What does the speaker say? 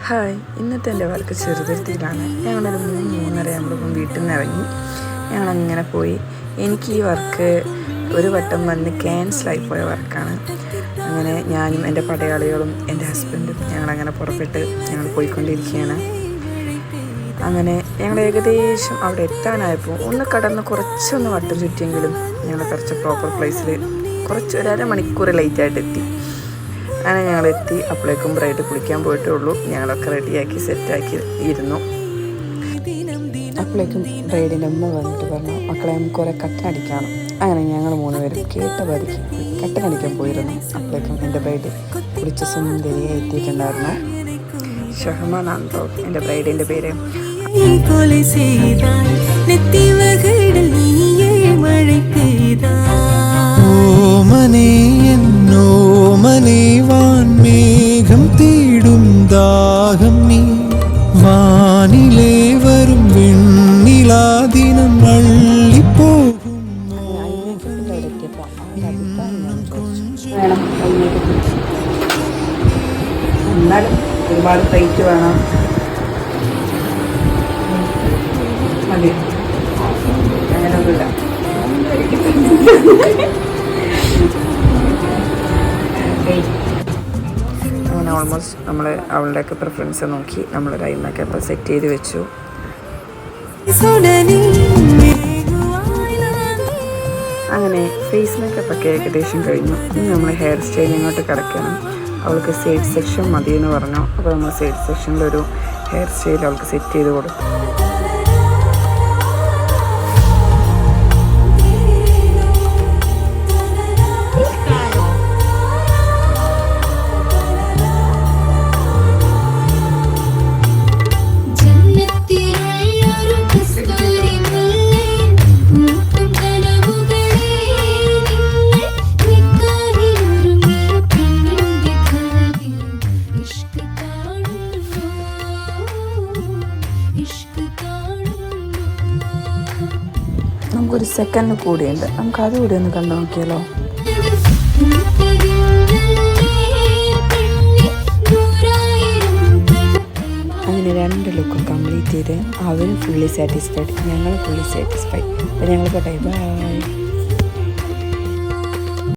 Hi, ഇന്നത്തെ എൻ്റെ work ചെറുതുരുത്തിയിലാണ്. ഞങ്ങളൊരു 3-3:30 ആകുമ്പോഴേക്കും വീട്ടിൽ നിന്ന് ഇറങ്ങി ഞങ്ങളങ്ങനെ പോയി. എനിക്ക് ഈ വർക്ക് ഒരു വട്ടം വന്ന് ക്യാൻസലായി പോയ വർക്കാണ്. അങ്ങനെ ഞാനും എൻ്റെ പടയാളികളും എൻ്റെ ഹസ്ബൻഡും ഞങ്ങളങ്ങനെ പുറപ്പെട്ട് ഞങ്ങൾ പോയിക്കൊണ്ടിരിക്കുകയാണ്. അങ്ങനെ ഞങ്ങൾ ഏകദേശം അവിടെ എത്താനായപ്പോൾ ഒന്ന് കടന്ന് കുറച്ചൊന്ന് വട്ടം ചുറ്റിയെങ്കിലും ഞങ്ങൾ കുറച്ച് പ്രോപ്പർ പ്ലേസിൽ ഒരു അരമണിക്കൂർ ലേറ്റായിട്ട് എത്തി. അങ്ങനെ ഞങ്ങളെത്തി. അപ്പോഴേക്കും ബ്രൈഡ് കുളിക്കാൻ പോയിട്ടേ ഉള്ളൂ. ഞങ്ങളൊക്കെ റെഡിയാക്കി സെറ്റാക്കി ഇരുന്നു. അപ്പോഴേക്കും ബ്രൈഡിൻ്റെ അമ്മ വന്നിട്ട് പറഞ്ഞു, മക്കളെ നമുക്ക് കുറേ കട്ടനടിക്കണം. അങ്ങനെ ഞങ്ങൾ 3 പേരും കേട്ട പതിക്ക് കട്ടനടിക്കാൻ പോയിരുന്നു. അപ്പോഴേക്കും എൻ്റെ ബ്രൈഡ് കുളിച്ച സുന്ദരിയെ എത്തിയിട്ടുണ്ടായിരുന്നു. ഷഹ്മാനാണോ എൻ്റെ ബ്രൈഡിൻ്റെ പേര്. മേഘം തീടും ദാഹം നീ വാനിലേ വരും വെണ്ണിലാദിനം അള്ളിപ്പോകും. എന്നാലും ഒരുപാട് പ്ലേറ്റ് വേണം. മതി, അങ്ങനെയൊന്നുമില്ല. അങ്ങനെ ഓൾമോസ്റ്റ് നമ്മൾ അവളുടെയൊക്കെ പ്രിഫറൻസ് നോക്കി നമ്മളൊരു ഐ മേക്കപ്പ് സെറ്റ് ചെയ്ത് വെച്ചു. അങ്ങനെ ഫേസ് മേക്കപ്പ് ഒക്കെ ഏകദേശം കഴിഞ്ഞു. ഇനി നമ്മൾ ഹെയർ സ്റ്റൈലിങ്ങോട്ട് കിടക്കണം. അവൾക്ക് സൈഡ് സെക്ഷൻ മതിയെന്ന് പറഞ്ഞു. അപ്പോൾ നമ്മൾ സൈഡ് സെക്ഷനിലൊരു ഹെയർ സ്റ്റൈൽ അവൾക്ക് സെറ്റ് ചെയ്ത് കൊടുത്തു. നമുക്കൊരു സെക്കൻഡ് കൂടിയുണ്ട്, നമുക്ക് അതുകൂടി ഒന്ന് കണ്ടു നോക്കിയാലോ. അങ്ങനെ 2 ലുക്കും കംപ്ലീറ്റ് ചെയ്ത് അവരും ഫുള്ളി സാറ്റിസ്ഫൈഡ്, ഞങ്ങൾ ഫുള്ളി സാറ്റിസ്ഫൈഡ്. അപ്പോൾ ഞങ്ങൾ പോട്ടെ, ബൈ.